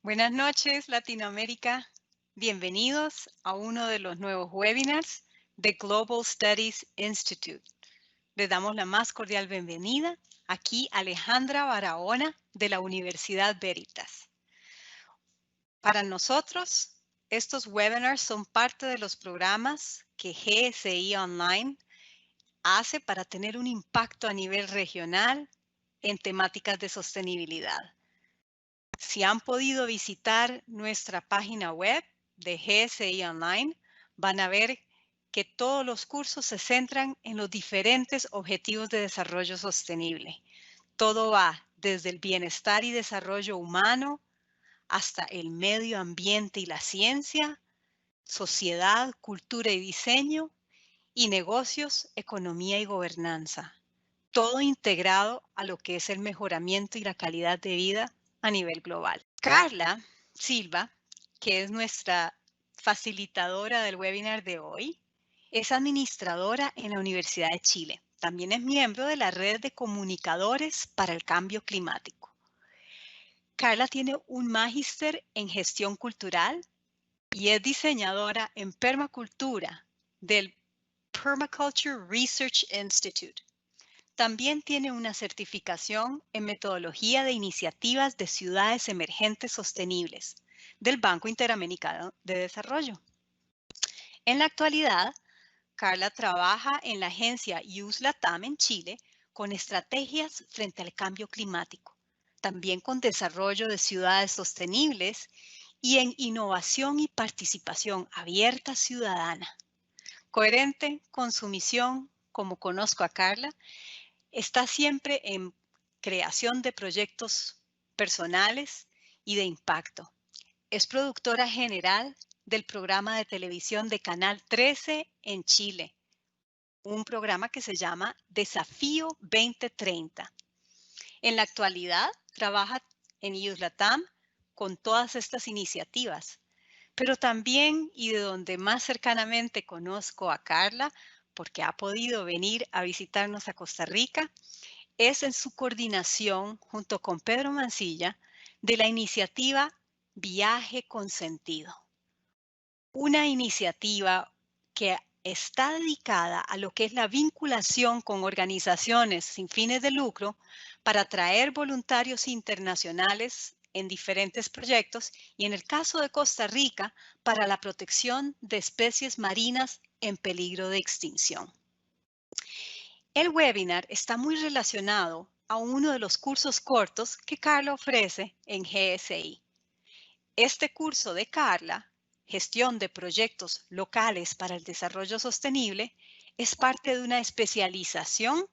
Buenas noches, Latinoamérica. Bienvenidos a uno de los nuevos webinars de Global Studies Institute. Les damos la más cordial bienvenida aquí Alejandra Barahona de la Universidad Veritas. Para nosotros, estos webinars son parte de los programas que GSI Online hace para tener un impacto a nivel regional en temáticas de sostenibilidad. Si han podido visitar nuestra página web de GSI Online, van a ver que todos los cursos se centran en los diferentes objetivos de desarrollo sostenible. Todo va desde el bienestar y desarrollo humano hasta el medio ambiente y la ciencia, sociedad, cultura y diseño, y negocios, economía y gobernanza. Todo integrado a lo que es el mejoramiento y la calidad de vida a nivel global. Carla Silva, que es nuestra facilitadora del webinar de hoy, es administradora en la Universidad de Chile. También es miembro de la Red de Comunicadores para el Cambio Climático. Carla tiene un magíster en gestión cultural y es diseñadora en permacultura del Permaculture Research Institute. También tiene una certificación en metodología de iniciativas de ciudades emergentes sostenibles del Banco Interamericano de Desarrollo. En la actualidad, Carla trabaja en la agencia USLATAM en Chile con estrategias frente al cambio climático, también con desarrollo de ciudades sostenibles y en innovación y participación abierta ciudadana. Coherente con su misión, como conozco a Carla, está siempre en creación de proyectos personales y de impacto. Es productora general del programa de televisión de Canal 13 en Chile, un programa que se llama Desafío 2030. En la actualidad trabaja en USLATAM con todas estas iniciativas, pero también, y de donde más cercanamente conozco a Carla, porque ha podido venir a visitarnos a Costa Rica, es en su coordinación junto con Pedro Mancilla de la iniciativa Viaje con Sentido. Una iniciativa que está dedicada a lo que es la vinculación con organizaciones sin fines de lucro para atraer voluntarios internacionales en diferentes proyectos y en el caso de Costa Rica para la protección de especies marinas en peligro de extinción. El webinar está muy relacionado a uno de los cursos cortos que Carla ofrece en GSI. Este curso de Carla, Gestión de Proyectos Locales para el Desarrollo Sostenible, es parte de una especialización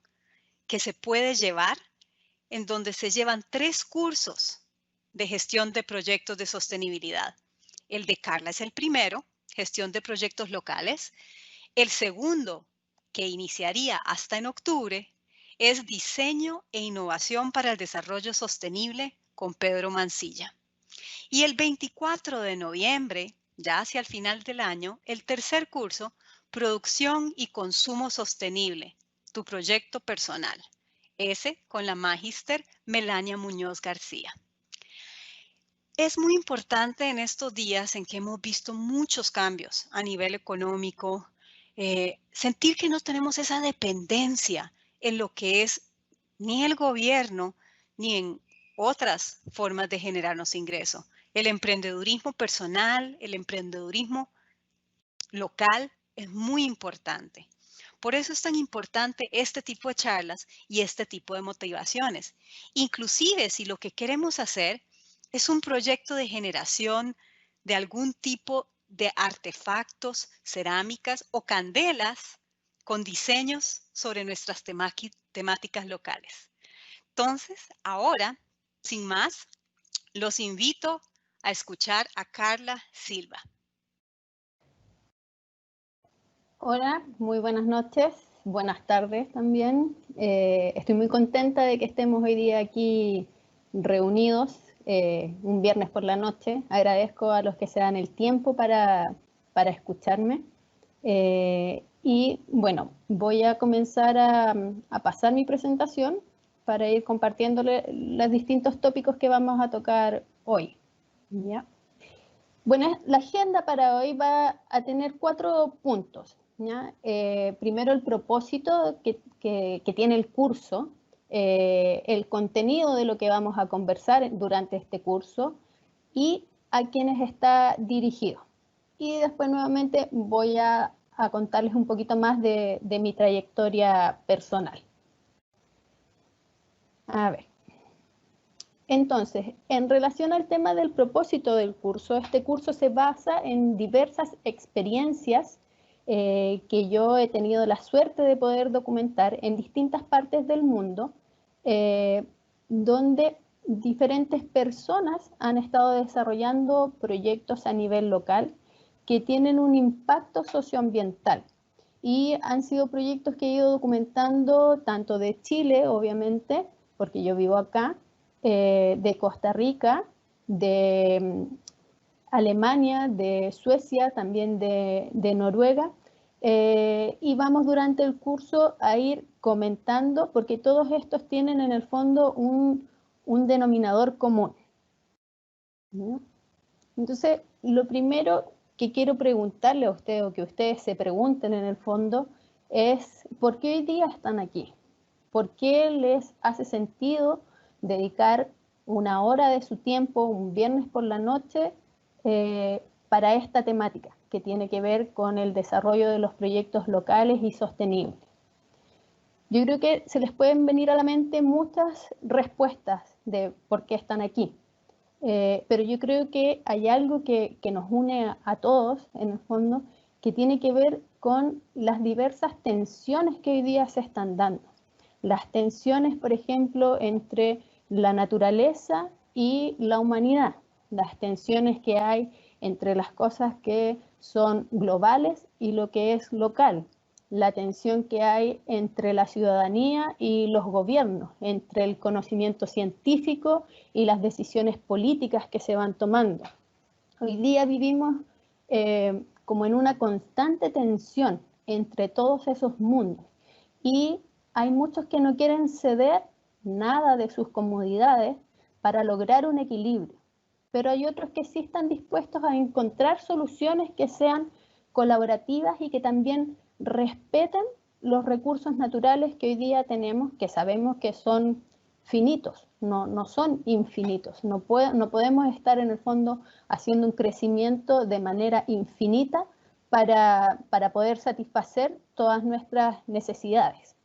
que se puede llevar en donde se llevan 3 cursos de gestión de proyectos de sostenibilidad. El de Carla es el primero, Gestión de Proyectos Locales. El segundo, que iniciaría hasta en octubre, es Diseño e Innovación para el Desarrollo Sostenible con Pedro Mancilla. Y el 24 de noviembre, ya hacia el final del año, el tercer curso, Producción y Consumo Sostenible, tu proyecto personal. Ese con la magíster Melania Muñoz García. Es muy importante en estos días en que hemos visto muchos cambios a nivel económico, sentir que no tenemos esa dependencia en lo que es ni el gobierno ni en otras formas de generarnos ingresos. El emprendedurismo personal, el emprendedurismo local es muy importante. Por eso es tan importante este tipo de charlas y este tipo de motivaciones. Inclusive si lo que queremos hacer es un proyecto de generación de algún tipo de artefactos, cerámicas o candelas con diseños sobre nuestras temáticas locales. Entonces, ahora, sin más, los invito a escuchar a Carla Silva. Hola, muy buenas noches, buenas tardes también. Estoy muy contenta de que estemos hoy día aquí reunidos un viernes por la noche. Agradezco a los que se dan el tiempo para escucharme. Y bueno, voy a comenzar a pasar mi presentación para ir compartiéndole los distintos tópicos que vamos a tocar hoy. Ya. Bueno, la agenda para hoy va a tener 4 puntos, ¿ya? Primero el propósito que tiene el curso, el contenido de lo que vamos a conversar durante este curso y a quienes está dirigido. Y después nuevamente voy a contarles un poquito más de mi trayectoria personal. A ver. Entonces, en relación al tema del propósito del curso, este curso se basa en diversas experiencias que yo he tenido la suerte de poder documentar en distintas partes del mundo, donde diferentes personas han estado desarrollando proyectos a nivel local que tienen un impacto socioambiental. Y han sido proyectos que he ido documentando tanto de Chile, obviamente, porque yo vivo acá, de Costa Rica, de Alemania, de Suecia, también de Noruega. Y vamos durante el curso a ir comentando, porque todos estos tienen en el fondo un denominador común. ¿No? Entonces, lo primero que quiero preguntarle a ustedes, o que ustedes se pregunten en el fondo, es ¿por qué hoy día están aquí? ¿Por qué les hace sentido dedicar una hora de su tiempo, un viernes por la noche, para esta temática que tiene que ver con el desarrollo de los proyectos locales y sostenibles? Yo creo que se les pueden venir a la mente muchas respuestas de por qué están aquí. Pero yo creo que hay algo que nos une a todos, en el fondo, que tiene que ver con las diversas tensiones que hoy día se están dando. Las tensiones, por ejemplo, entre la naturaleza y la humanidad. Las tensiones que hay entre las cosas que son globales y lo que es local. La tensión que hay entre la ciudadanía y los gobiernos, entre el conocimiento científico y las decisiones políticas que se van tomando. Hoy día vivimos como en una constante tensión entre todos esos mundos y hay muchos que no quieren ceder nada de sus comodidades para lograr un equilibrio, pero hay otros que sí están dispuestos a encontrar soluciones que sean colaborativas y que también respeten los recursos naturales que hoy día tenemos, que sabemos que son finitos, no son infinitos. No podemos estar en el fondo haciendo un crecimiento de manera infinita para poder satisfacer todas nuestras necesidades.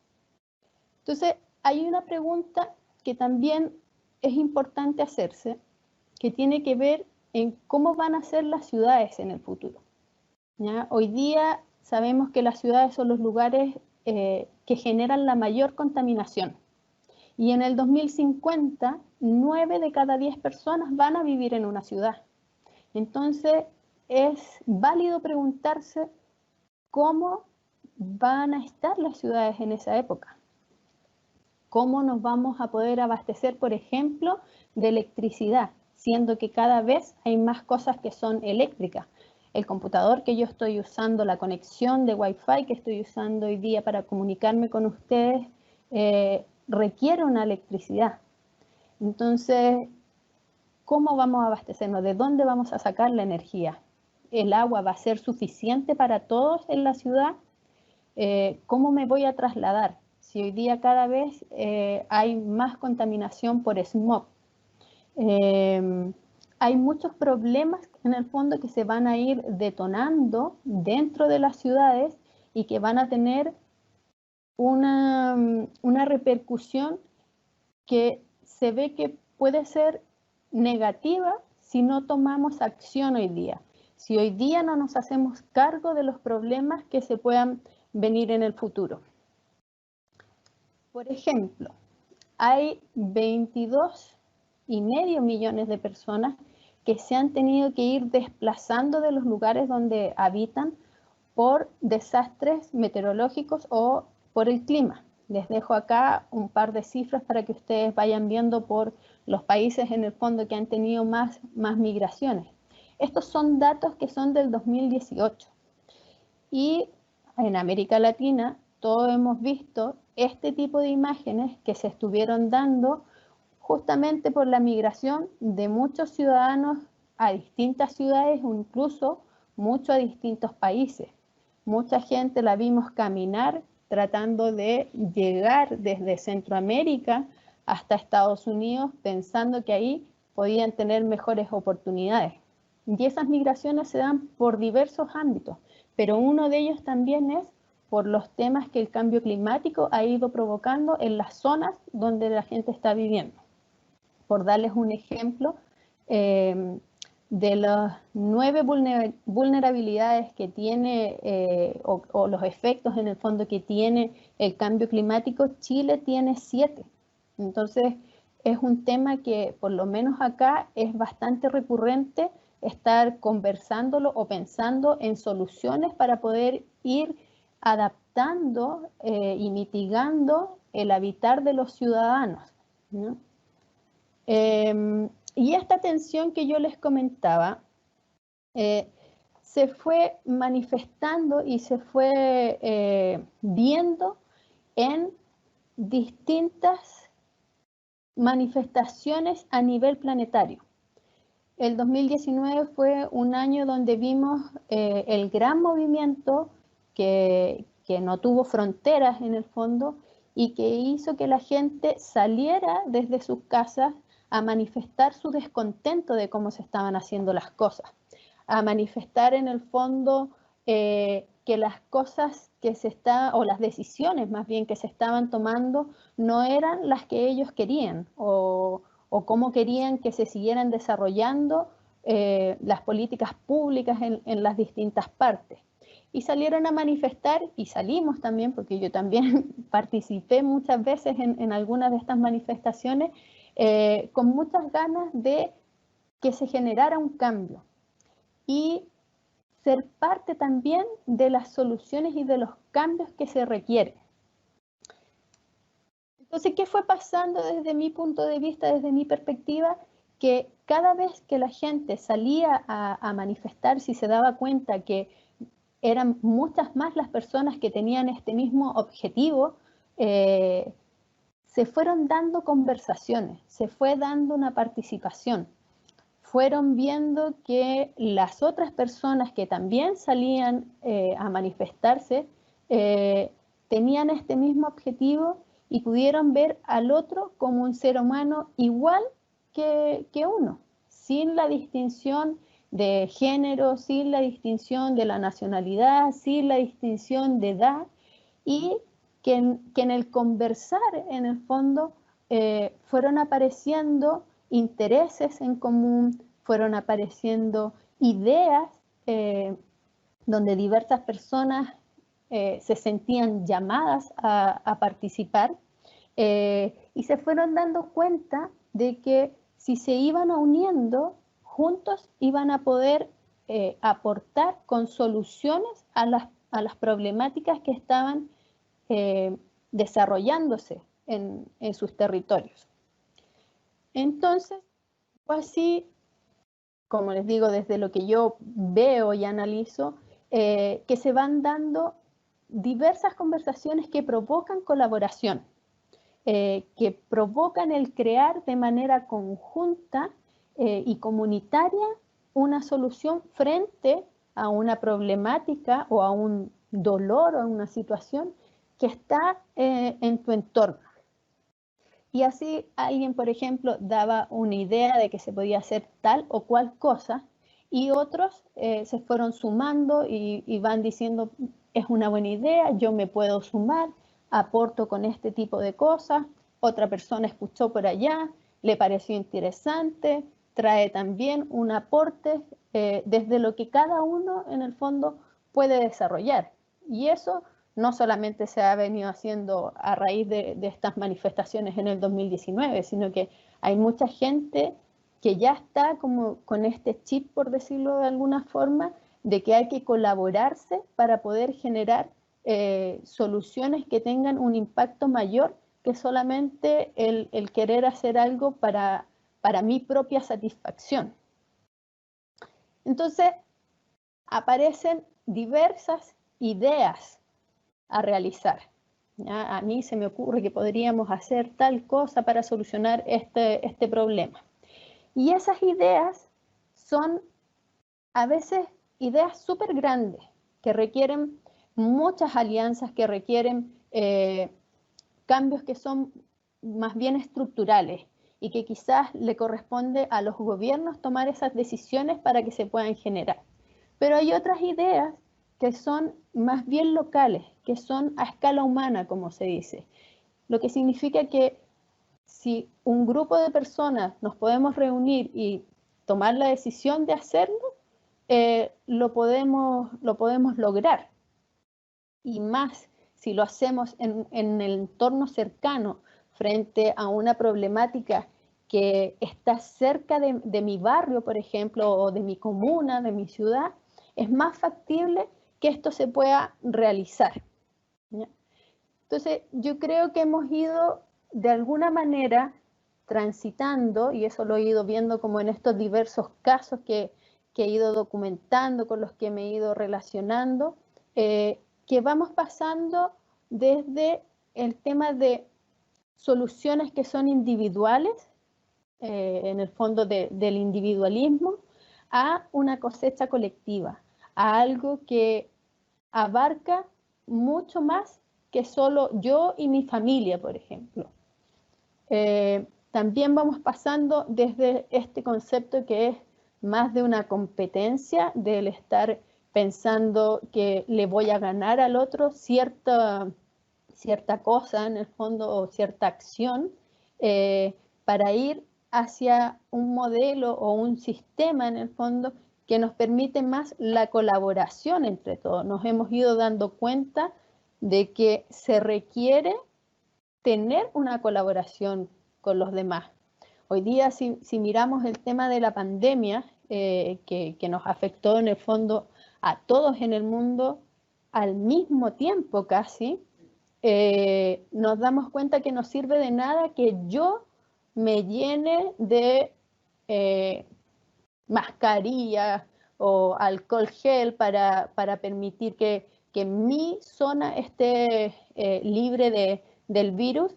Entonces, hay una pregunta que también es importante hacerse, que tiene que ver en cómo van a ser las ciudades en el futuro. ¿Ya? Hoy día sabemos que las ciudades son los lugares que generan la mayor contaminación. Y en el 2050, 9 de cada 10 personas van a vivir en una ciudad. Entonces, es válido preguntarse cómo van a estar las ciudades en esa época. ¿Cómo nos vamos a poder abastecer, por ejemplo, de electricidad, siendo que cada vez hay más cosas que son eléctricas? El computador que yo estoy usando, la conexión de Wi-Fi que estoy usando hoy día para comunicarme con ustedes, requiere una electricidad. Entonces, ¿cómo vamos a abastecernos? ¿De dónde vamos a sacar la energía? ¿El agua va a ser suficiente para todos en la ciudad? ¿Cómo me voy a trasladar? Si hoy día cada vez hay más contaminación por smog. Hay muchos problemas en el fondo que se van a ir detonando dentro de las ciudades y que van a tener una repercusión que se ve que puede ser negativa si no tomamos acción hoy día. Si hoy día no nos hacemos cargo de los problemas que se puedan venir en el futuro. Por ejemplo, hay 22,5 millones de personas que se han tenido que ir desplazando de los lugares donde habitan por desastres meteorológicos o por el clima. Les dejo acá un par de cifras para que ustedes vayan viendo por los países en el fondo que han tenido más migraciones. Estos son datos que son del 2018. Y en América Latina todos hemos visto este tipo de imágenes que se estuvieron dando justamente por la migración de muchos ciudadanos a distintas ciudades o incluso mucho a distintos países. Mucha gente la vimos caminar tratando de llegar desde Centroamérica hasta Estados Unidos, pensando que ahí podían tener mejores oportunidades. Y esas migraciones se dan por diversos ámbitos, pero uno de ellos también es por los temas que el cambio climático ha ido provocando en las zonas donde la gente está viviendo. Por darles un ejemplo, de las 9 vulnerabilidades que tiene o los efectos en el fondo que tiene el cambio climático, Chile tiene 7. Entonces es un tema que por lo menos acá es bastante recurrente estar conversándolo o pensando en soluciones para poder ir adaptando y mitigando el habitar de los ciudadanos, ¿no? Y esta tensión que yo les comentaba se fue manifestando y se fue viendo en distintas manifestaciones a nivel planetario. El 2019 fue un año donde vimos el gran movimiento que no tuvo fronteras en el fondo y que hizo que la gente saliera desde sus casas a manifestar su descontento de cómo se estaban haciendo las cosas, a manifestar en el fondo que las cosas que o las decisiones más bien que se estaban tomando no eran las que ellos querían o cómo querían que se siguieran desarrollando las políticas públicas en las distintas partes. Y salieron a manifestar, y salimos también, porque yo también participé muchas veces en algunas de estas manifestaciones, con muchas ganas de que se generara un cambio y ser parte también de las soluciones y de los cambios que se requieren. Entonces, ¿qué fue pasando desde mi punto de vista, desde mi perspectiva? Que cada vez que la gente salía a manifestarse y se daba cuenta que eran muchas más las personas que tenían este mismo objetivo, se fueron dando conversaciones, se fue dando una participación. Fueron viendo que las otras personas que también salían a manifestarse tenían este mismo objetivo y pudieron ver al otro como un ser humano igual que uno, sin la distinción de género, sin la distinción de la nacionalidad, sin la distinción de edad, y que en el conversar, en el fondo, fueron apareciendo intereses en común, fueron apareciendo ideas donde diversas personas se sentían llamadas a participar y se fueron dando cuenta de que si se iban uniendo, juntos iban a poder aportar con soluciones a las problemáticas que estaban desarrollándose en sus territorios. Entonces, fue así, como les digo, desde lo que yo veo y analizo, que se van dando diversas conversaciones que provocan colaboración, que provocan el crear de manera conjunta y comunitaria una solución frente a una problemática o a un dolor o a una situación que está en tu entorno. Y así alguien, por ejemplo, daba una idea de que se podía hacer tal o cual cosa y otros se fueron sumando y van diciendo, es una buena idea, yo me puedo sumar, aporto con este tipo de cosas, otra persona escuchó por allá, le pareció interesante, trae también un aporte desde lo que cada uno en el fondo puede desarrollar. Y eso no solamente se ha venido haciendo a raíz de estas manifestaciones en el 2019, sino que hay mucha gente que ya está como con este chip, por decirlo de alguna forma, de que hay que colaborarse para poder generar soluciones que tengan un impacto mayor que solamente el querer hacer algo para mi propia satisfacción. Entonces, aparecen diversas ideas a realizar. ¿Ya? A mí se me ocurre que podríamos hacer tal cosa para solucionar este problema. Y esas ideas son a veces ideas súper grandes que requieren muchas alianzas, que requieren cambios que son más bien estructurales y que quizás le corresponde a los gobiernos tomar esas decisiones para que se puedan generar. Pero hay otras ideas que son más bien locales, que son a escala humana, como se dice. Lo que significa que si un grupo de personas nos podemos reunir y tomar la decisión de hacerlo, lo podemos lograr. Y más si lo hacemos en el entorno cercano, frente a una problemática que está cerca de mi barrio, por ejemplo, o de mi comuna, de mi ciudad, es más factible que esto se pueda realizar, ¿ya? Entonces, yo creo que hemos ido de alguna manera transitando, y eso lo he ido viendo como en estos diversos casos que he ido documentando, con los que me he ido relacionando, que vamos pasando desde el tema de soluciones que son individuales, en el fondo del individualismo, a una cosecha colectiva, a algo que abarca mucho más que solo yo y mi familia, por ejemplo. También vamos pasando desde este concepto que es más de una competencia, del estar pensando que le voy a ganar al otro cierta cosa en el fondo, o cierta acción, para ir hacia un modelo o un sistema en el fondo que nos permite más la colaboración entre todos. Nos hemos ido dando cuenta de que se requiere tener una colaboración con los demás. Hoy día, si miramos el tema de la pandemia, que nos afectó en el fondo a todos en el mundo al mismo tiempo casi, nos damos cuenta que no sirve de nada que yo me llene de mascarillas o alcohol gel para permitir que mi zona esté libre del virus,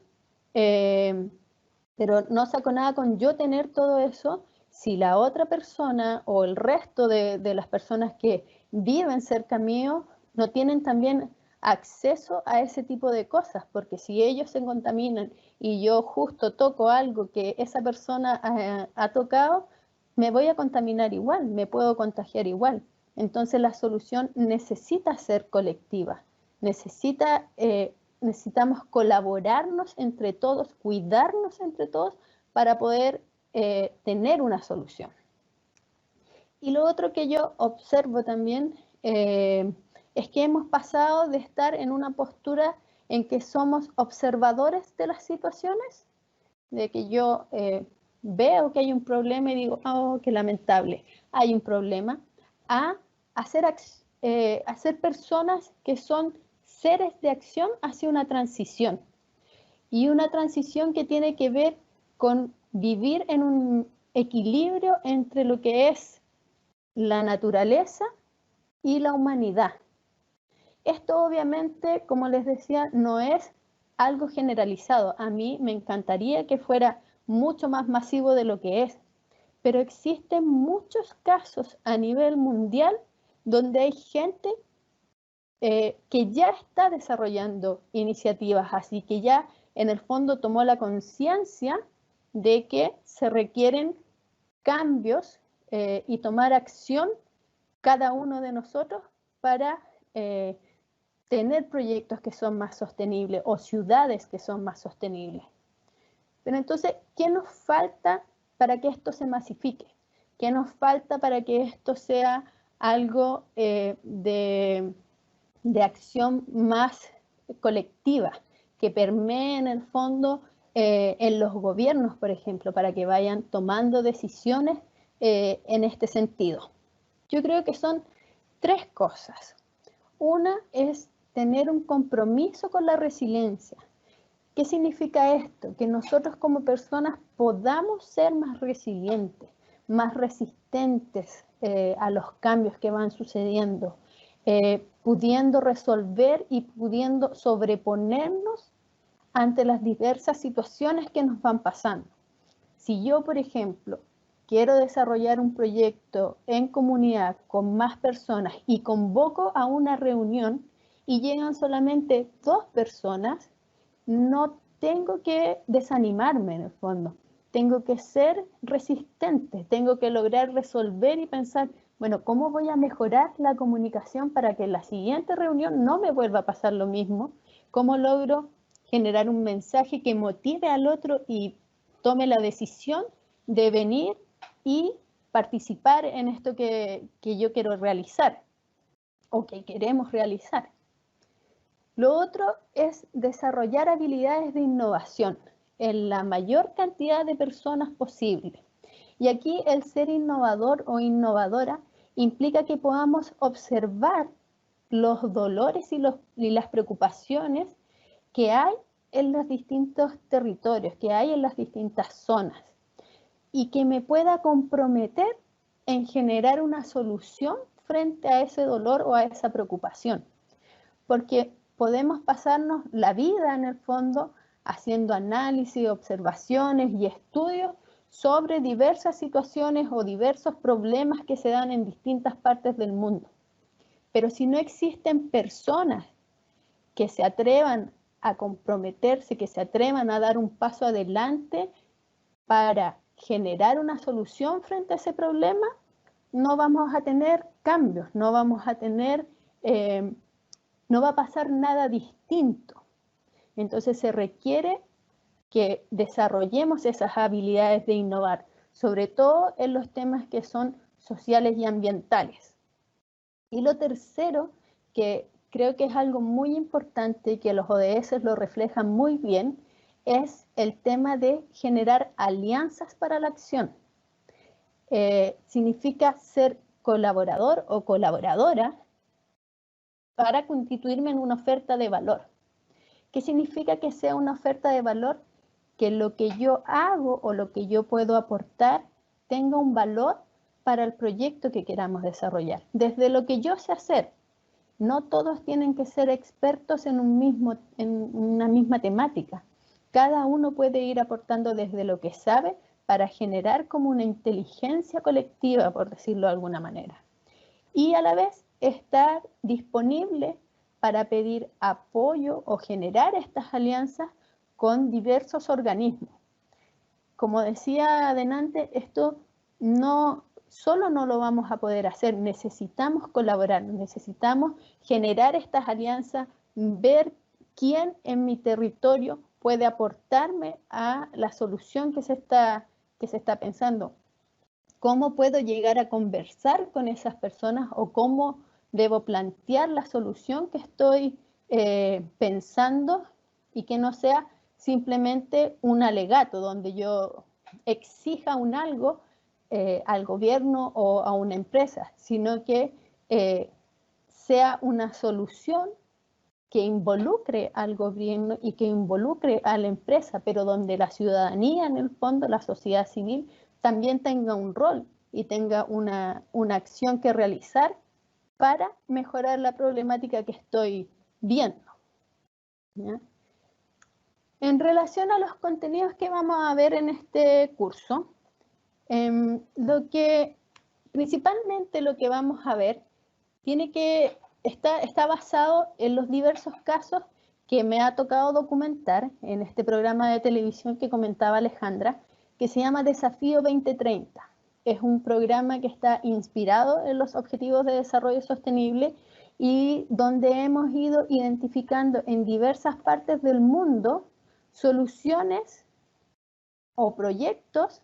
pero no saco nada con yo tener todo eso si la otra persona o el resto de las personas que viven cerca mío no tienen también acceso a ese tipo de cosas, porque si ellos se contaminan y yo justo toco algo que esa persona ha tocado, me voy a contaminar igual, me puedo contagiar igual. Entonces la solución necesita ser colectiva, necesitamos colaborarnos entre todos, cuidarnos entre todos para poder tener una solución. Y lo otro que yo observo también es que hemos pasado de estar en una postura en que somos observadores de las situaciones, de que yo veo que hay un problema y digo, oh, qué lamentable, hay un problema, a hacer personas que son seres de acción hacia una transición. Y una transición que tiene que ver con vivir en un equilibrio entre lo que es la naturaleza y la humanidad. Esto obviamente, como les decía, no es algo generalizado. A mí me encantaría que fuera mucho más masivo de lo que es, pero existen muchos casos a nivel mundial donde hay gente que ya está desarrollando iniciativas, así que ya en el fondo tomó la conciencia de que se requieren cambios y tomar acción cada uno de nosotros para tener proyectos que son más sostenibles o ciudades que son más sostenibles. Pero entonces, ¿qué nos falta para que esto se masifique? ¿Qué nos falta para que esto sea algo de acción más colectiva, que permee en el fondo en los gobiernos, por ejemplo, para que vayan tomando decisiones en este sentido? Yo creo que son tres cosas. Una es tener un compromiso con la resiliencia. ¿Qué significa esto? Que nosotros como personas podamos ser más resilientes, más resistentes a los cambios que van sucediendo, pudiendo resolver y pudiendo sobreponernos ante las diversas situaciones que nos van pasando. Si yo, por ejemplo, quiero desarrollar un proyecto en comunidad con más personas y convoco a una reunión y llegan solamente 2 personas, no tengo que desanimarme en el fondo. Tengo que ser resistente, tengo que lograr resolver y pensar, bueno, ¿cómo voy a mejorar la comunicación para que en la siguiente reunión no me vuelva a pasar lo mismo? ¿Cómo logro generar un mensaje que motive al otro y tome la decisión de venir y participar en esto que yo quiero realizar o que queremos realizar? Lo otro es desarrollar habilidades de innovación en la mayor cantidad de personas posible. Y aquí el ser innovador o innovadora implica que podamos observar los dolores y las preocupaciones que hay en los distintos territorios, que hay en las distintas zonas, y que me pueda comprometer en generar una solución frente a ese dolor o a esa preocupación. Porque podemos pasarnos la vida en el fondo haciendo análisis, observaciones y estudios sobre diversas situaciones o diversos problemas que se dan en distintas partes del mundo. Pero si no existen personas que se atrevan a comprometerse, que se atrevan a dar un paso adelante para generar una solución frente a ese problema, no vamos a tener cambios, no vamos a tener, no va a pasar nada distinto. Entonces se requiere que desarrollemos esas habilidades de innovar, sobre todo en los temas que son sociales y ambientales. Y lo tercero, que creo que es algo muy importante y que los ODS lo reflejan muy bien, es el tema de generar alianzas para la acción. Significa ser colaborador o colaboradora para constituirme en una oferta de valor. ¿Qué significa que sea una oferta de valor? Que lo que yo hago o lo que yo puedo aportar tenga un valor para el proyecto que queramos desarrollar. Desde lo que yo sé hacer, no todos tienen que ser expertos en una misma temática. Cada uno puede ir aportando desde lo que sabe para generar como una inteligencia colectiva, por decirlo de alguna manera. Y a la vez estar disponible para pedir apoyo o generar estas alianzas con diversos organismos. Como decía adelante, esto no solo no lo vamos a poder hacer, necesitamos colaborar, necesitamos generar estas alianzas, ver quién en mi territorio puede aportarme a la solución que se está pensando. ¿Cómo puedo llegar a conversar con esas personas o cómo debo plantear la solución que estoy pensando y que no sea simplemente un alegato donde yo exija un algo al gobierno o a una empresa, sino que sea una solución que involucre al gobierno y que involucre a la empresa, pero donde la ciudadanía, en el fondo, la sociedad civil, también tenga un rol y tenga una acción que realizar para mejorar la problemática que estoy viendo. ¿Ya? En relación a los contenidos que vamos a ver en este curso, principalmente lo que vamos a ver está basado en los diversos casos que me ha tocado documentar en este programa de televisión que comentaba Alejandra, que se llama Desafío 2030. Es un programa que está inspirado en los Objetivos de Desarrollo Sostenible y donde hemos ido identificando en diversas partes del mundo soluciones o proyectos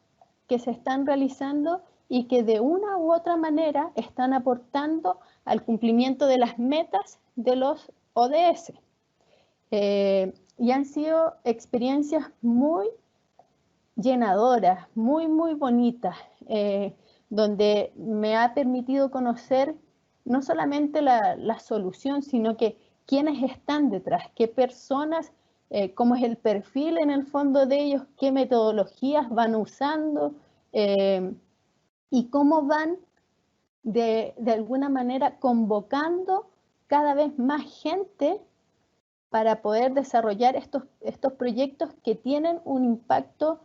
que se están realizando y que de una u otra manera están aportando al cumplimiento de las metas de los ODS. Y han sido experiencias muy llenadoras, muy, muy bonitas, donde me ha permitido conocer no solamente la solución, sino que quiénes están detrás, qué personas, cómo es el perfil en el fondo de ellos, qué metodologías van usando y cómo van de alguna manera convocando cada vez más gente para poder desarrollar estos proyectos que tienen un impacto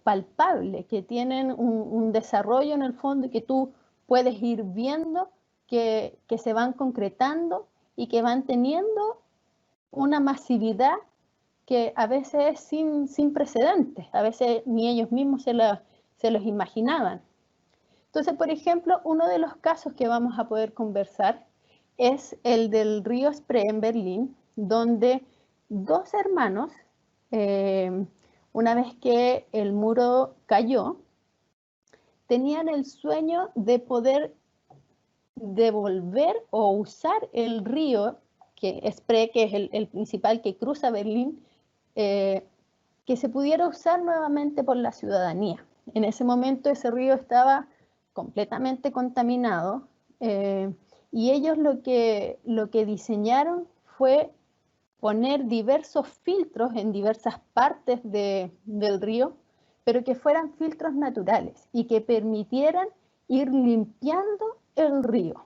palpable, que tienen un desarrollo en el fondo y que tú puedes ir viendo que se van concretando y que van teniendo una masividad que a veces es sin precedentes, a veces ni ellos mismos se los imaginaban. Entonces, por ejemplo, uno de los casos que vamos a poder conversar es el del río Spree en Berlín, donde dos hermanos, una vez que el muro cayó, tenían el sueño de poder devolver o usar el río Spree, que es el principal que cruza Berlín, que se pudiera usar nuevamente por la ciudadanía. En ese momento ese río estaba completamente contaminado, y ellos lo que diseñaron fue poner diversos filtros en diversas partes del río, pero que fueran filtros naturales y que permitieran ir limpiando el río.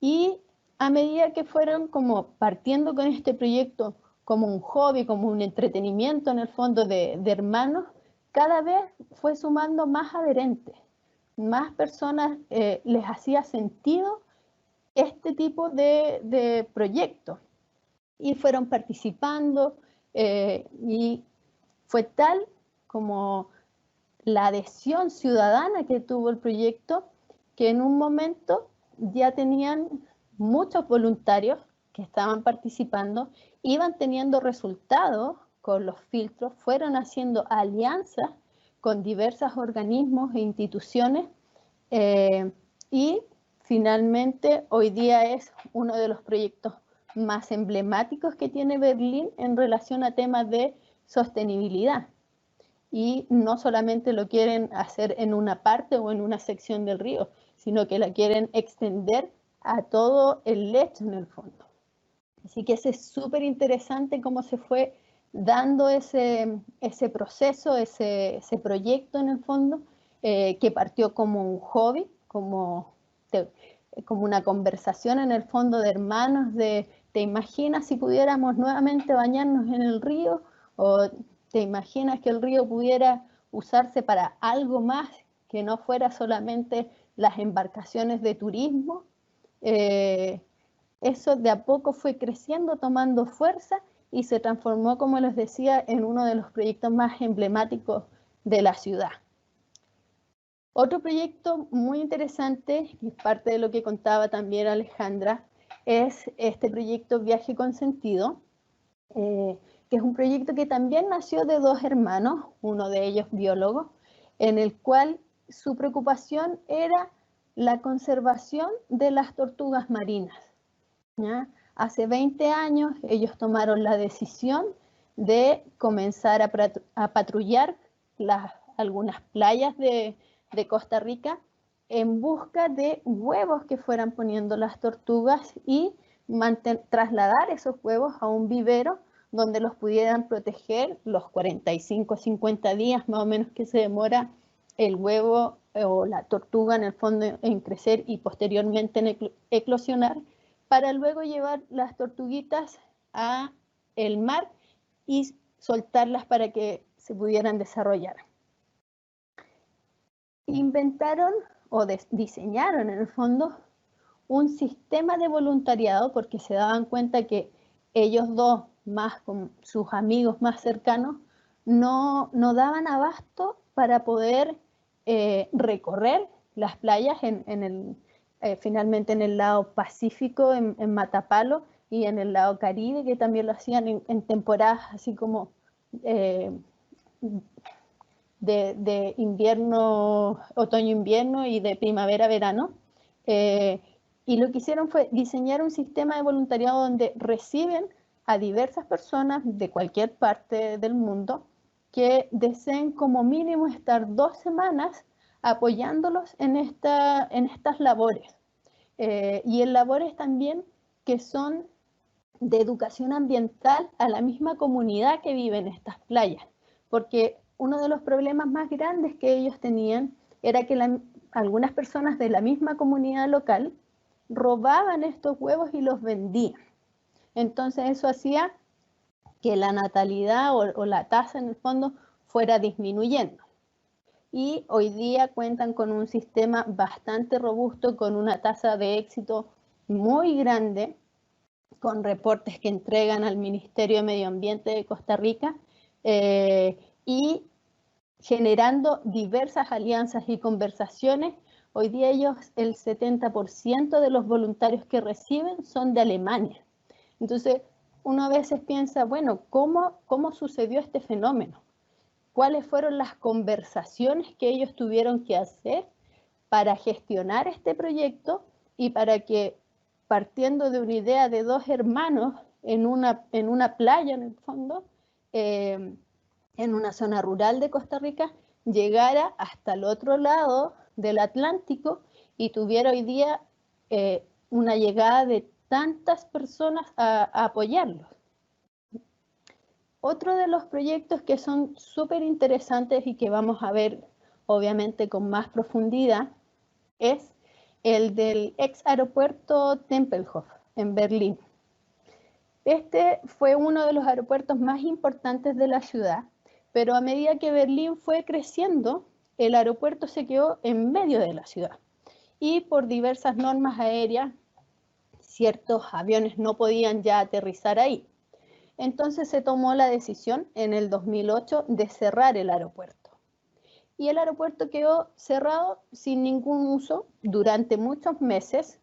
Y a medida que fueron como partiendo con este proyecto como un hobby, como un entretenimiento en el fondo de hermanos, cada vez fue sumando más adherentes, más personas les hacía sentido este tipo de proyectos y fueron participando, y fue tal como la adhesión ciudadana que tuvo el proyecto que en un momento ya tenían muchos voluntarios que estaban participando, iban teniendo resultados con los filtros, fueron haciendo alianzas con diversos organismos e instituciones, y finalmente hoy día es uno de los proyectos más emblemáticos que tiene Berlín en relación a temas de sostenibilidad. Y no solamente lo quieren hacer en una parte o en una sección del río, sino que la quieren extender a todo el lecho en el fondo. Así que es súper interesante cómo se fue dando ese proceso, ese proyecto en el fondo, que partió como un hobby, como una conversación en el fondo de hermanos, ¿te imaginas si pudiéramos nuevamente bañarnos en el río? ¿O te imaginas que el río pudiera usarse para algo más que no fuera solamente las embarcaciones de turismo? Eso de a poco fue creciendo, tomando fuerza y se transformó, como les decía, en uno de los proyectos más emblemáticos de la ciudad. Otro proyecto muy interesante, y parte de lo que contaba también Alejandra, es este proyecto Viaje con Sentido, que es un proyecto que también nació de dos hermanos, uno de ellos biólogo, en el cual su preocupación era la conservación de las tortugas marinas, ¿ya? Hace 20 años ellos tomaron la decisión de comenzar a patrullar algunas playas de Costa Rica en busca de huevos que fueran poniendo las tortugas y trasladar esos huevos a un vivero donde los pudieran proteger los 45 o 50 días más o menos que se demora el huevo o la tortuga en el fondo en crecer y posteriormente en eclosionar, para luego llevar las tortuguitas a el mar y soltarlas para que se pudieran desarrollar. Inventaron o diseñaron en el fondo un sistema de voluntariado porque se daban cuenta que ellos dos, más con sus amigos más cercanos, no daban abasto para poder recorrer las playas finalmente en el lado Pacífico, en Matapalo, y en el lado Caribe, que también lo hacían en temporadas así como de invierno, otoño-invierno y de primavera-verano. Y lo que hicieron fue diseñar un sistema de voluntariado donde reciben a diversas personas de cualquier parte del mundo que deseen como mínimo estar 2 semanas apoyándolos en estas labores. Y en labores también que son de educación ambiental a la misma comunidad que vive en estas playas. Porque uno de los problemas más grandes que ellos tenían era que algunas personas de la misma comunidad local robaban estos huevos y los vendían. Entonces eso hacía que la natalidad o la tasa en el fondo fuera disminuyendo. Y hoy día cuentan con un sistema bastante robusto, con una tasa de éxito muy grande, con reportes que entregan al Ministerio de Medio Ambiente de Costa Rica, y generando diversas alianzas y conversaciones. Hoy día ellos, el 70% de los voluntarios que reciben son de Alemania. Entonces, uno a veces piensa, bueno, ¿cómo sucedió este fenómeno? ¿Cuáles fueron las conversaciones que ellos tuvieron que hacer para gestionar este proyecto y para que, partiendo de una idea de dos hermanos en una playa, en el fondo, en una zona rural de Costa Rica, llegara hasta el otro lado del Atlántico y tuviera hoy día una llegada de tantas personas a apoyarlos? Otro de los proyectos que son súper interesantes y que vamos a ver obviamente con más profundidad es el del ex aeropuerto Tempelhof en Berlín. Este fue uno de los aeropuertos más importantes de la ciudad, pero a medida que Berlín fue creciendo, el aeropuerto se quedó en medio de la ciudad. Y por diversas normas aéreas, ciertos aviones no podían ya aterrizar ahí. Entonces se tomó la decisión en el 2008 de cerrar el aeropuerto. Y el aeropuerto quedó cerrado sin ningún uso durante muchos meses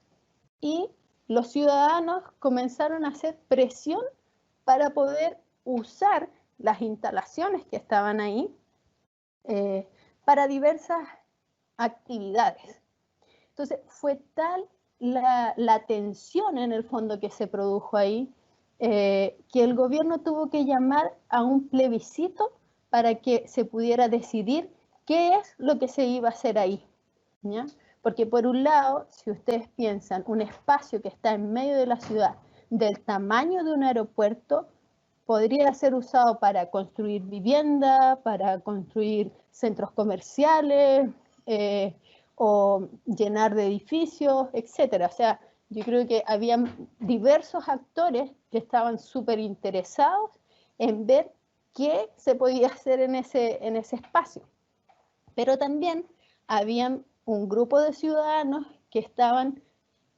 y los ciudadanos comenzaron a hacer presión para poder usar las instalaciones que estaban ahí para diversas actividades. Entonces fue tal la tensión en el fondo que se produjo ahí, que el gobierno tuvo que llamar a un plebiscito para que se pudiera decidir qué es lo que se iba a hacer ahí, ¿ya? Porque por un lado, si ustedes piensan, un espacio que está en medio de la ciudad del tamaño de un aeropuerto podría ser usado para construir vivienda, para construir centros comerciales, o llenar de edificios, etcétera. O sea, yo creo que había diversos actores que estaban súper interesados en ver qué se podía hacer en ese espacio. Pero también había un grupo de ciudadanos que estaban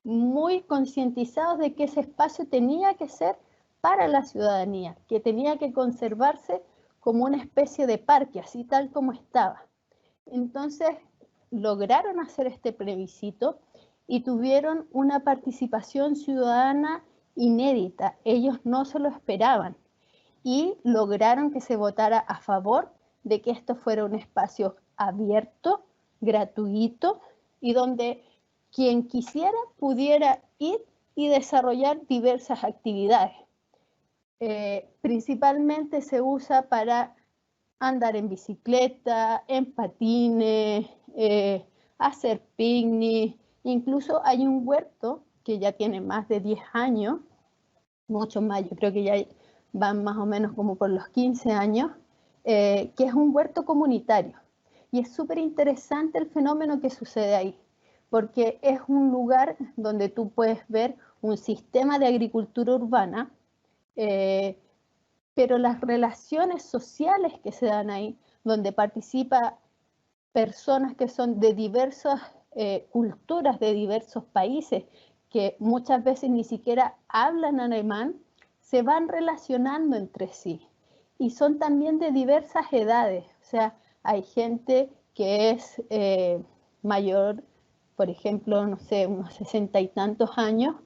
muy concientizados de que ese espacio tenía que ser para la ciudadanía, que tenía que conservarse como una especie de parque, así tal como estaba. Entonces, lograron hacer este plebiscito y tuvieron una participación ciudadana inédita. Ellos no se lo esperaban y lograron que se votara a favor de que esto fuera un espacio abierto, gratuito y donde quien quisiera pudiera ir y desarrollar diversas actividades. Principalmente se usa para andar en bicicleta, en patines, hacer picnic. Incluso hay un huerto que ya tiene más de 10 años, mucho más, yo creo que ya van más o menos como por los 15 años, que es un huerto comunitario. Y es súper interesante el fenómeno que sucede ahí, porque es un lugar donde tú puedes ver un sistema de agricultura urbana, pero las relaciones sociales que se dan ahí, donde participan personas que son de diversas culturas, de diversos países, que muchas veces ni siquiera hablan alemán, se van relacionando entre sí. Y son también de diversas edades. O sea, hay gente que es mayor, por ejemplo, no sé, unos 60 y tantos años,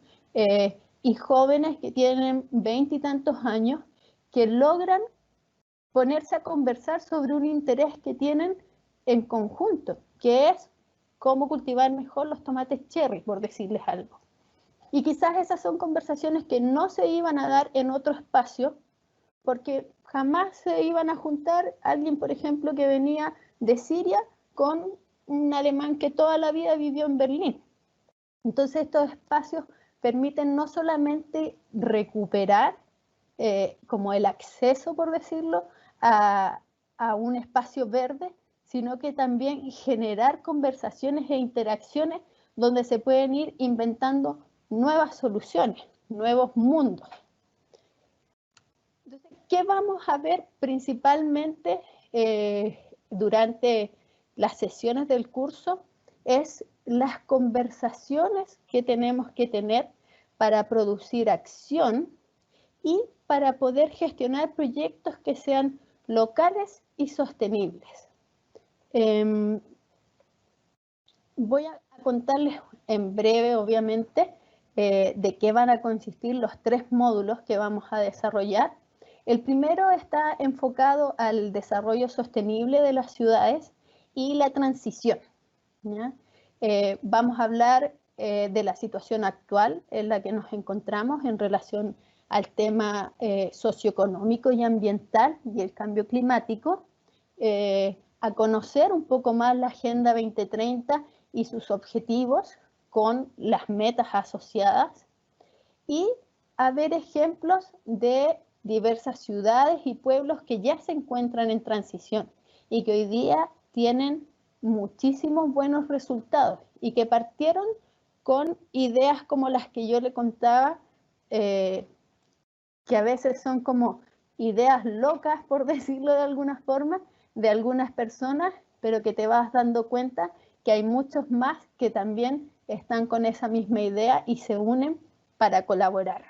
y jóvenes que tienen 20 y tantos años, que logran ponerse a conversar sobre un interés que tienen en conjunto, que es cómo cultivar mejor los tomates cherry, por decirles algo. Y quizás esas son conversaciones que no se iban a dar en otro espacio, porque jamás se iban a juntar alguien, por ejemplo, que venía de Siria con un alemán que toda la vida vivió en Berlín. Entonces estos espacios permiten no solamente recuperar como el acceso, por decirlo, a un espacio verde, sino que también generar conversaciones e interacciones donde se pueden ir inventando nuevas soluciones, nuevos mundos. Entonces, ¿qué vamos a ver principalmente durante las sesiones del curso es las conversaciones que tenemos que tener para producir acción y para poder gestionar proyectos que sean locales y sostenibles. Voy a contarles en breve, obviamente, de qué van a consistir los 3 módulos que vamos a desarrollar. El primero está enfocado al desarrollo sostenible de las ciudades y la transición, ¿ya? Vamos a hablar de la situación actual en la que nos encontramos en relación al tema socioeconómico y ambiental y el cambio climático, a conocer un poco más la Agenda 2030 y sus objetivos con las metas asociadas y a ver ejemplos de diversas ciudades y pueblos que ya se encuentran en transición y que hoy día tienen muchísimos buenos resultados y que partieron con ideas como las que yo le contaba, que a veces son como ideas locas, por decirlo de alguna forma, de algunas personas, pero que te vas dando cuenta que hay muchos más que también están con esa misma idea y se unen para colaborar.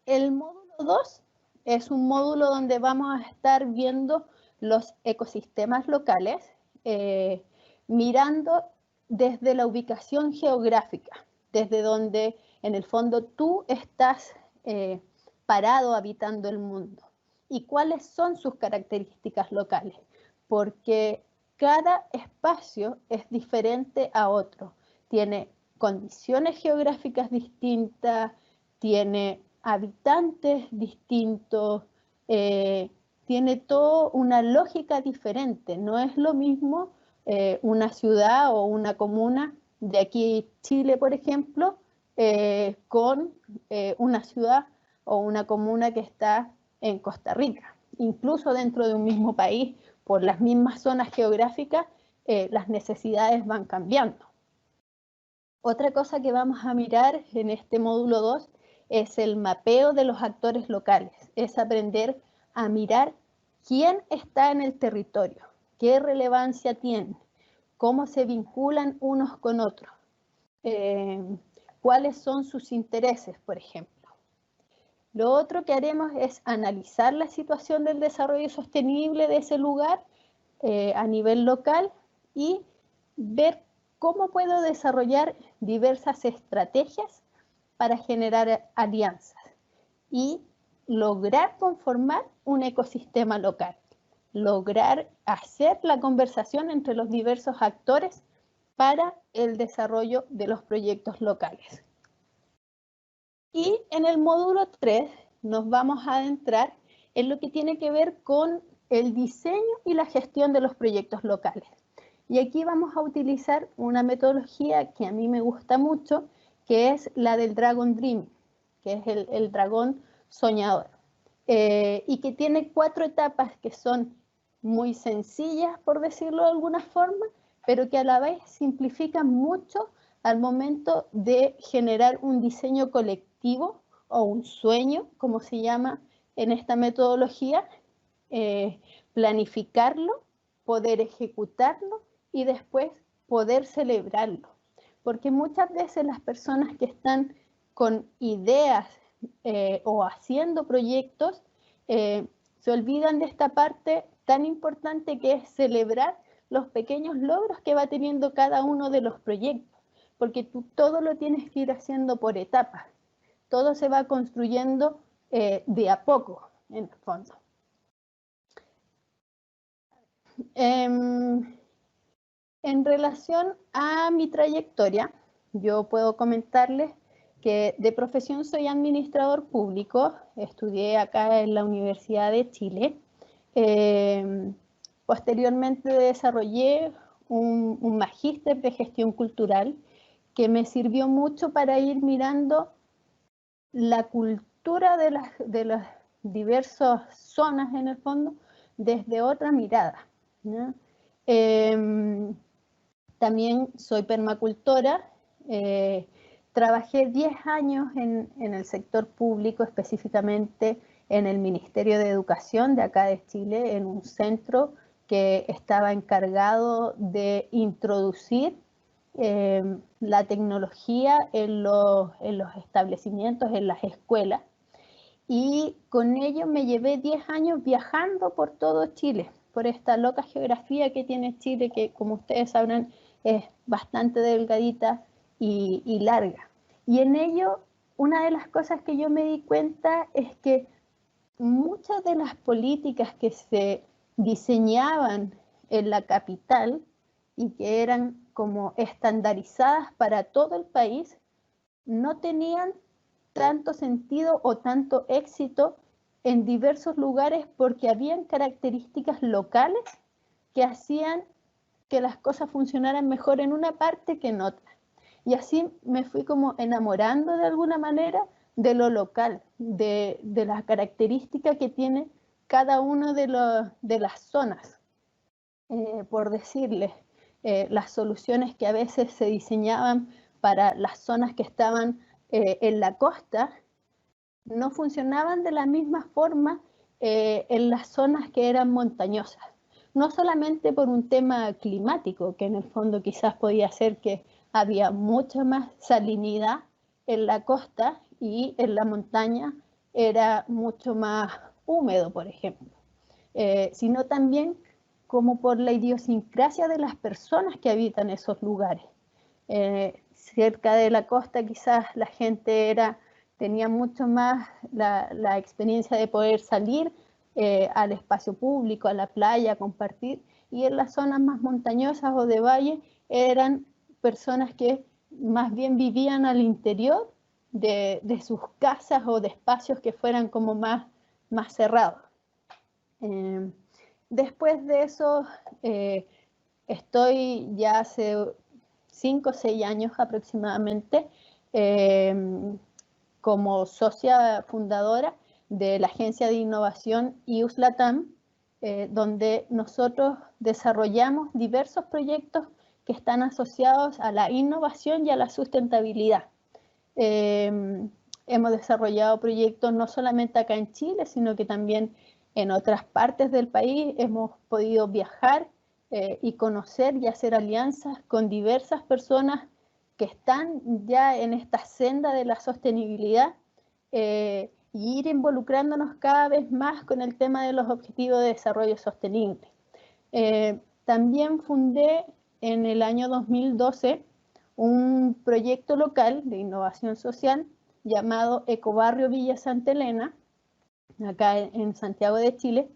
El módulo 2 es un módulo donde vamos a estar viendo los ecosistemas locales, mirando desde la ubicación geográfica, desde donde en el fondo tú estás parado habitando el mundo y cuáles son sus características locales, porque cada espacio es diferente a otro, tiene condiciones geográficas distintas, tiene habitantes distintos, tiene toda una lógica diferente. No es lo mismo una ciudad o una comuna de aquí Chile, por ejemplo, con una ciudad o una comuna que está en Costa Rica. Incluso dentro de un mismo país, por las mismas zonas geográficas, las necesidades van cambiando. Otra cosa que vamos a mirar en este módulo 2 es el mapeo de los actores locales, es aprender a mirar quién está en el territorio, qué relevancia tienen, cómo se vinculan unos con otros, cuáles son sus intereses, por ejemplo. Lo otro que haremos es analizar la situación del desarrollo sostenible de ese lugar a nivel local y ver cómo puedo desarrollar diversas estrategias para generar alianzas y lograr conformar un ecosistema local, lograr hacer la conversación entre los diversos actores para el desarrollo de los proyectos locales. Y en el módulo 3 nos vamos a adentrar en lo que tiene que ver con el diseño y la gestión de los proyectos locales. Y aquí vamos a utilizar una metodología que a mí me gusta mucho, que es la del Dragon Dream, que es el dragón soñador, y que tiene 4 etapas que son muy sencillas, por decirlo de alguna forma, pero que a la vez simplifican mucho al momento de generar un diseño colectivo o un sueño, como se llama en esta metodología, planificarlo, poder ejecutarlo y después poder celebrarlo. Porque muchas veces las personas que están con ideas o haciendo proyectos se olvidan de esta parte tan importante que es celebrar los pequeños logros que va teniendo cada uno de los proyectos, porque tú todo lo tienes que ir haciendo por etapas, todo se va construyendo de a poco, en el fondo. En relación a mi trayectoria, yo puedo comentarles que de profesión soy administrador público, estudié acá en la Universidad de Chile. Posteriormente desarrollé un magíster de gestión cultural que me sirvió mucho para ir mirando la cultura de las diversas zonas en el fondo desde otra mirada, ¿no? También soy permacultora, trabajé 10 años en el sector público, específicamente en el Ministerio de Educación de acá de Chile, en un centro que estaba encargado de introducir la tecnología en los establecimientos, en las escuelas, y con ello me llevé 10 años viajando por todo Chile, por esta loca geografía que tiene Chile, que como ustedes sabrán es bastante delgadita y larga. Y en ello, una de las cosas que yo me di cuenta es que muchas de las políticas que se diseñaban en la capital y que eran como estandarizadas para todo el país, no tenían tanto sentido o tanto éxito en diversos lugares porque habían características locales que hacían que las cosas funcionaran mejor en una parte que en otra. Y así me fui como enamorando de alguna manera de lo local, de las características que tiene cada una de las zonas. Por decirles, las soluciones que a veces se diseñaban para las zonas que estaban en la costa no funcionaban de la misma forma en las zonas que eran montañosas. No solamente por un tema climático, que en el fondo quizás podía ser que había mucha más salinidad en la costa y en la montaña era mucho más húmedo, por ejemplo, sino también como por la idiosincrasia de las personas que habitan esos lugares. Cerca de la costa quizás la gente tenía mucho más la experiencia de poder salir al espacio público, a la playa, a compartir, y en las zonas más montañosas o de valle eran personas que más bien vivían al interior de sus casas o de espacios que fueran como más cerrados. Después de eso, estoy ya hace 5 o 6 años aproximadamente como socia fundadora de la agencia de innovación IUS LATAM, donde nosotros desarrollamos diversos proyectos que están asociados a la innovación y a la sustentabilidad. Hemos desarrollado proyectos no solamente acá en Chile, sino que también en otras partes del país. Hemos podido viajar y conocer y hacer alianzas con diversas personas que están ya en esta senda de la sostenibilidad y ir involucrándonos cada vez más con el tema de los objetivos de desarrollo sostenible. También fundé en el año 2012 un proyecto local de innovación social llamado Ecobarrio Villa Santa Elena, acá en Santiago de Chile,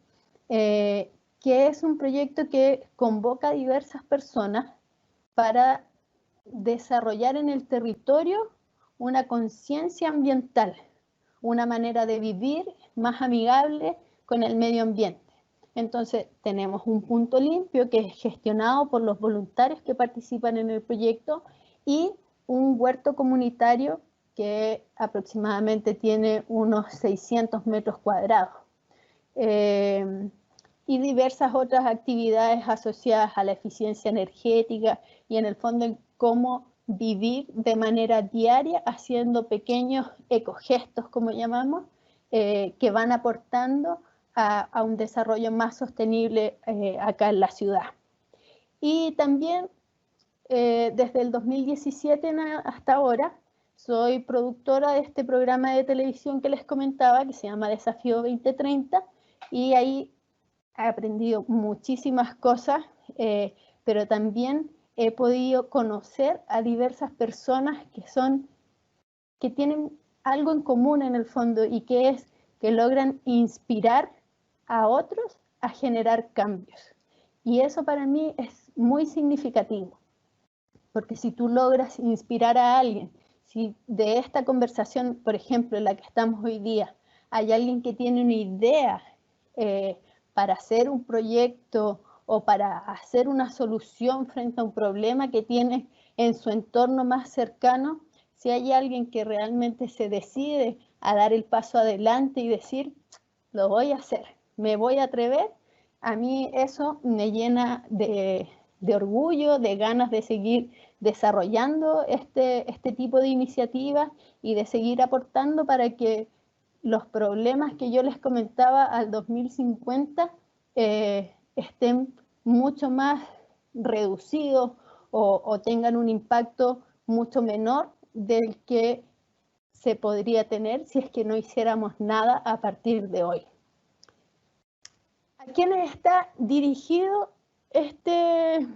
que es un proyecto que convoca a diversas personas para desarrollar en el territorio una conciencia ambiental, una manera de vivir más amigable con el medio ambiente. Entonces tenemos un punto limpio que es gestionado por los voluntarios que participan en el proyecto y un huerto comunitario que aproximadamente tiene unos 600 metros cuadrados. Y diversas otras actividades asociadas a la eficiencia energética y en el fondo en cómo vivir de manera diaria haciendo pequeños ecogestos, como llamamos, que van aportando a un desarrollo más sostenible acá en la ciudad. Y también desde el 2017 hasta ahora soy productora de este programa de televisión que les comentaba, que se llama Desafío 2030, y ahí he aprendido muchísimas cosas, pero también he podido conocer a diversas personas que tienen algo en común en el fondo y que es que logran inspirar a otros a generar cambios. Y eso para mí es muy significativo, porque si tú logras inspirar a alguien, si de esta conversación, por ejemplo, en la que estamos hoy día, hay alguien que tiene una idea para hacer un proyecto o para hacer una solución frente a un problema que tiene en su entorno más cercano, si hay alguien que realmente se decide a dar el paso adelante y decir, lo voy a hacer, me voy a atrever, a mí eso me llena de orgullo, de ganas de seguir desarrollando este tipo de iniciativas y de seguir aportando para que los problemas que yo les comentaba al 2050 estén mucho más reducidos o tengan un impacto mucho menor del que se podría tener si es que no hiciéramos nada a partir de hoy. ¿A quiénes está dirigido este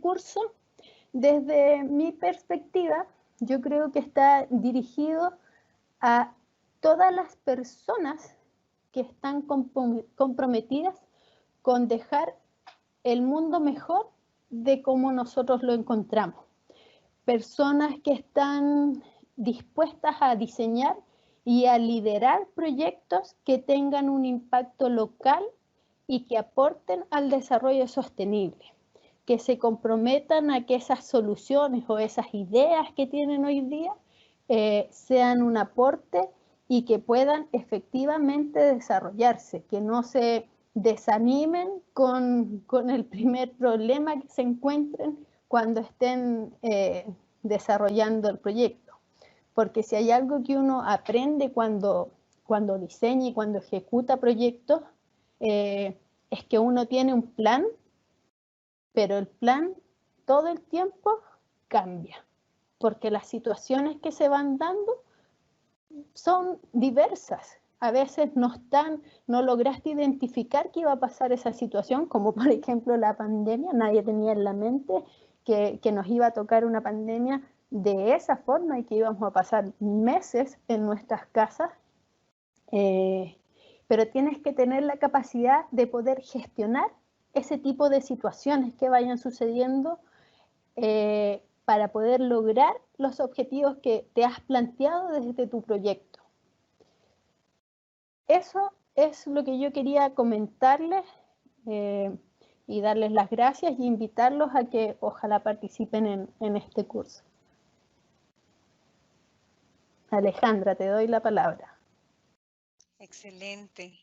curso? Desde mi perspectiva, yo creo que está dirigido a todas las personas que están comprometidas con dejar el mundo mejor de como nosotros lo encontramos. Personas que están dispuestas a diseñar y a liderar proyectos que tengan un impacto local y que aporten al desarrollo sostenible, que se comprometan a que esas soluciones o esas ideas que tienen hoy día sean un aporte y que puedan efectivamente desarrollarse, que no se desanimen con el primer problema que se encuentren cuando estén desarrollando el proyecto. Porque si hay algo que uno aprende cuando diseña y cuando ejecuta proyectos, es que uno tiene un plan, pero el plan todo el tiempo cambia, porque las situaciones que se van dando son diversas. A veces no lograste identificar que iba a pasar esa situación, como por ejemplo la pandemia. Nadie tenía en la mente que nos iba a tocar una pandemia de esa forma y que íbamos a pasar meses en nuestras casas. Pero tienes que tener la capacidad de poder gestionar ese tipo de situaciones que vayan sucediendo para poder lograr los objetivos que te has planteado desde tu proyecto. Eso es lo que yo quería comentarles y darles las gracias y invitarlos a que ojalá participen en este curso. Alejandra, te doy la palabra. Excelente.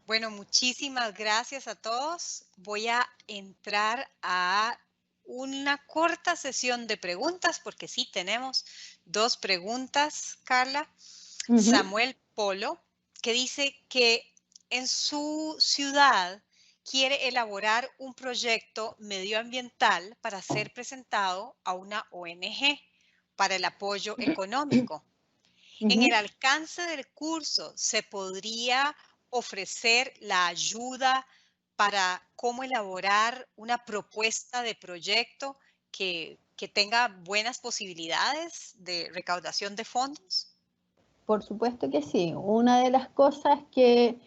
Bueno, muchísimas gracias a todos. Voy a entrar a una corta sesión de preguntas, porque sí tenemos 2 preguntas, Carla. Samuel Polo, que dice que en su ciudad quiere elaborar un proyecto medioambiental para ser presentado a una ONG para el apoyo económico. En el alcance del curso, ¿se podría ofrecer la ayuda para cómo elaborar una propuesta de proyecto que tenga buenas posibilidades de recaudación de fondos? Por supuesto que sí. Una de las cosas que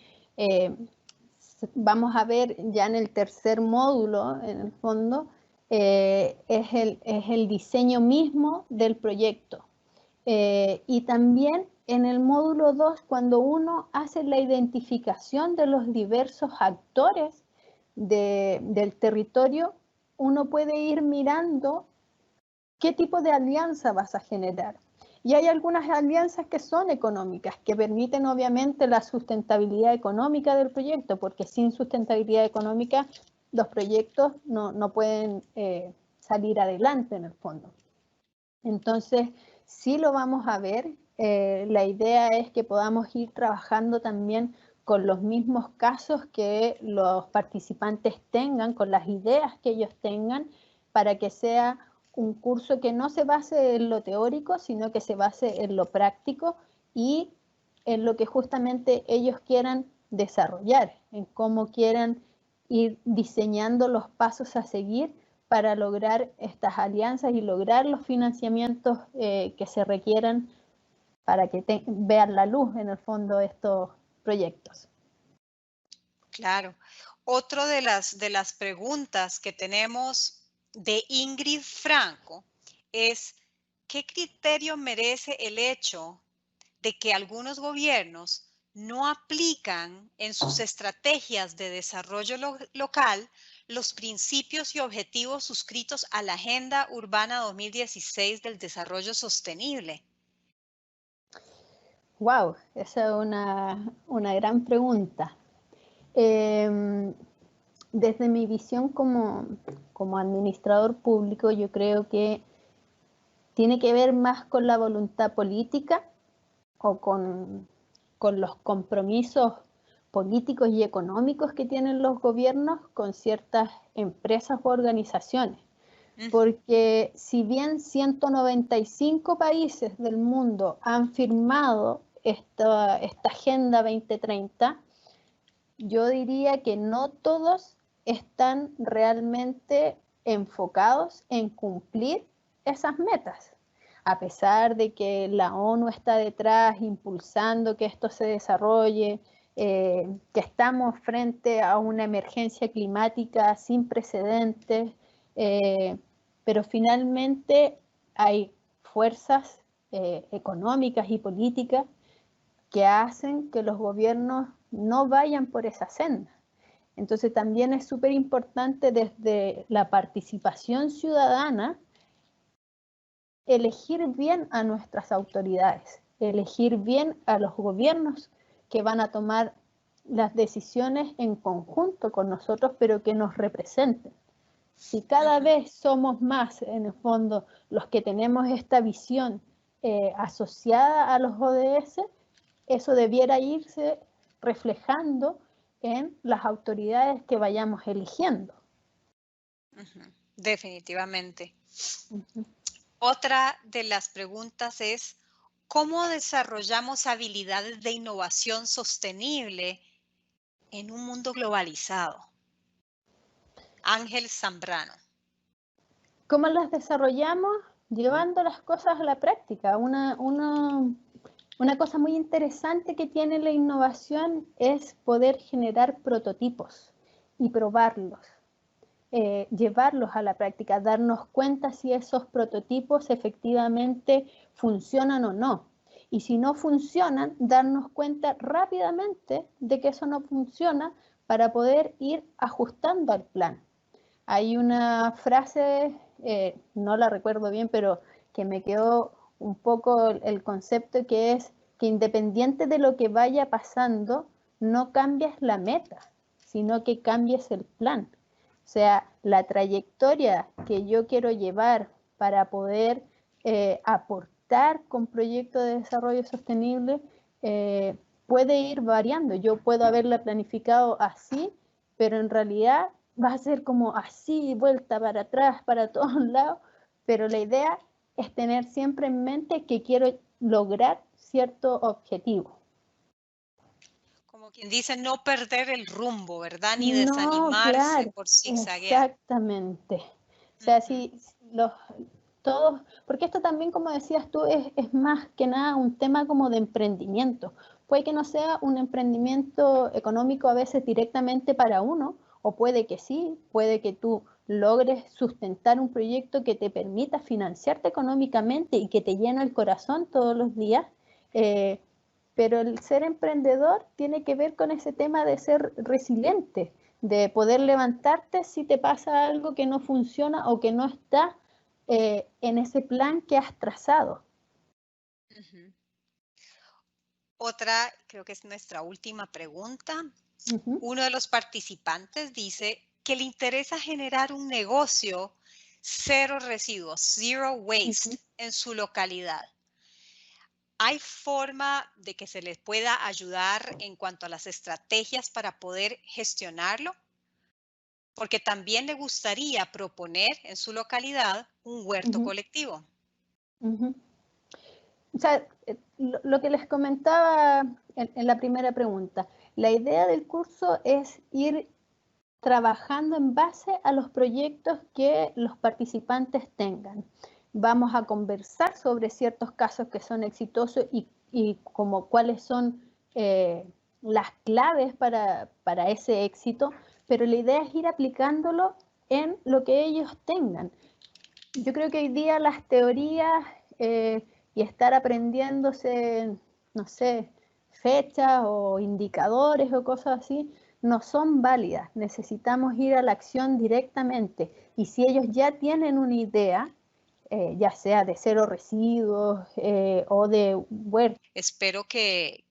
vamos a ver ya en el tercer módulo, en el fondo, es el diseño mismo del proyecto. Y también en el módulo 2, cuando uno hace la identificación de los diversos actores del territorio, uno puede ir mirando qué tipo de alianza vas a generar. Y hay algunas alianzas que son económicas, que permiten obviamente la sustentabilidad económica del proyecto, porque sin sustentabilidad económica los proyectos no pueden salir adelante en el fondo. Entonces, sí lo vamos a ver. La idea es que podamos ir trabajando también con los mismos casos que los participantes tengan, con las ideas que ellos tengan, para que sea un curso que no se base en lo teórico, sino que se base en lo práctico y en lo que justamente ellos quieran desarrollar, en cómo quieran ir diseñando los pasos a seguir para lograr estas alianzas y lograr los financiamientos que se requieran para que vean la luz en el fondo de estos proyectos. Claro. Otro de las preguntas que tenemos de Ingrid Franco es, ¿qué criterio merece el hecho de que algunos gobiernos no aplican en sus estrategias de desarrollo local los principios y objetivos suscritos a la Agenda Urbana 2016 del Desarrollo Sostenible? Wow, esa es una gran pregunta. Desde mi visión como administrador público, yo creo que tiene que ver más con la voluntad política, o con los compromisos políticos y económicos que tienen los gobiernos con ciertas empresas u organizaciones. Porque si bien 195 países del mundo han firmado esta Agenda 2030, yo diría que no todos están realmente enfocados en cumplir esas metas. A pesar de que la ONU está detrás impulsando que esto se desarrolle, que estamos frente a una emergencia climática sin precedentes, pero finalmente hay fuerzas económicas y políticas que hacen que los gobiernos no vayan por esa senda. Entonces también es súper importante desde la participación ciudadana elegir bien a nuestras autoridades, elegir bien a los gobiernos que van a tomar las decisiones en conjunto con nosotros, pero que nos representen. Si cada vez somos más, en el fondo, los que tenemos esta visión asociada a los ODS, eso debiera irse reflejando en las autoridades que vayamos eligiendo. Definitivamente. Otra de las preguntas es, ¿cómo desarrollamos habilidades de innovación sostenible en un mundo globalizado? Ángel Zambrano. ¿Cómo las desarrollamos? Llevando las cosas a la práctica. Una cosa muy interesante que tiene la innovación es poder generar prototipos y probarlos, llevarlos a la práctica, darnos cuenta si esos prototipos efectivamente funcionan o no. Y si no funcionan, darnos cuenta rápidamente de que eso no funciona para poder ir ajustando al plan. Hay una frase, no la recuerdo bien, pero que me quedó un poco el concepto, que es que independiente de lo que vaya pasando, no cambies la meta, sino que cambies el plan. O sea, la trayectoria que yo quiero llevar para poder aportar con proyectos de desarrollo sostenible puede ir variando. Yo puedo haberla planificado así, pero en realidad va a ser como así, vuelta para atrás, para todos lados, pero la idea es tener siempre en mente que quiero lograr cierto objetivo. Como quien dice, no perder el rumbo, ¿verdad? Ni No, desanimarse claro, por zigzaguear. exactamente. O sea, si todos, porque esto también, como decías tú, es más que nada un tema como de emprendimiento. Puede que no sea un emprendimiento económico a veces directamente para uno, o puede que sí, puede que tú logres sustentar un proyecto que te permita financiarte económicamente y que te llena el corazón todos los días. Pero el ser emprendedor tiene que ver con ese tema de ser resiliente, de poder levantarte si te pasa algo que no funciona o que no está en ese plan que has trazado. Otra, creo que es nuestra última pregunta. Uh-huh. Uno de los participantes dice que le interesa generar un negocio cero residuos, zero waste, en su localidad. ¿Hay forma de que se les pueda ayudar en cuanto a las estrategias para poder gestionarlo? Porque también le gustaría proponer en su localidad un huerto colectivo. O sea, lo que les comentaba en la primera pregunta, la idea del curso es ir trabajando en base a los proyectos que los participantes tengan. Vamos a conversar sobre ciertos casos que son exitosos y como cuáles son las claves para ese éxito, pero la idea es ir aplicándolo en lo que ellos tengan. Yo creo que hoy día las teorías y estar aprendiéndose, no sé, fechas o indicadores o cosas así, no son válidas. Necesitamos ir a la acción directamente. Y si ellos ya tienen una idea, ya sea de cero residuos o de huerto. Espero que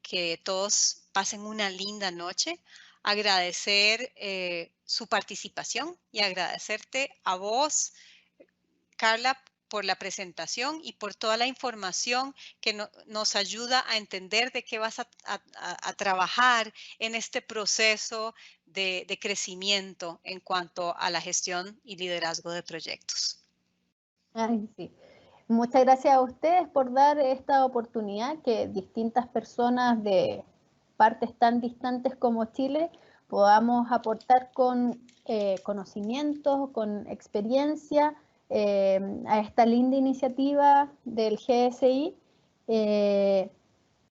todos pasen una linda noche. Agradecer su participación y agradecerte a vos, Carla, por la presentación y por toda la información que nos ayuda a entender de qué vas a trabajar en este proceso de crecimiento en cuanto a la gestión y liderazgo de proyectos. Ay, sí. Muchas gracias a ustedes por dar esta oportunidad que distintas personas de partes tan distantes como Chile podamos aportar con conocimientos, con experiencia a esta linda iniciativa del GSI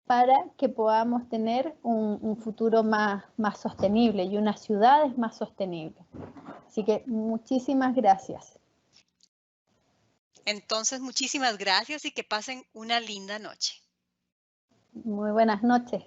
para que podamos tener un futuro más sostenible y unas ciudades más sostenibles. Así que muchísimas gracias. Entonces, muchísimas gracias y que pasen una linda noche. Muy buenas noches.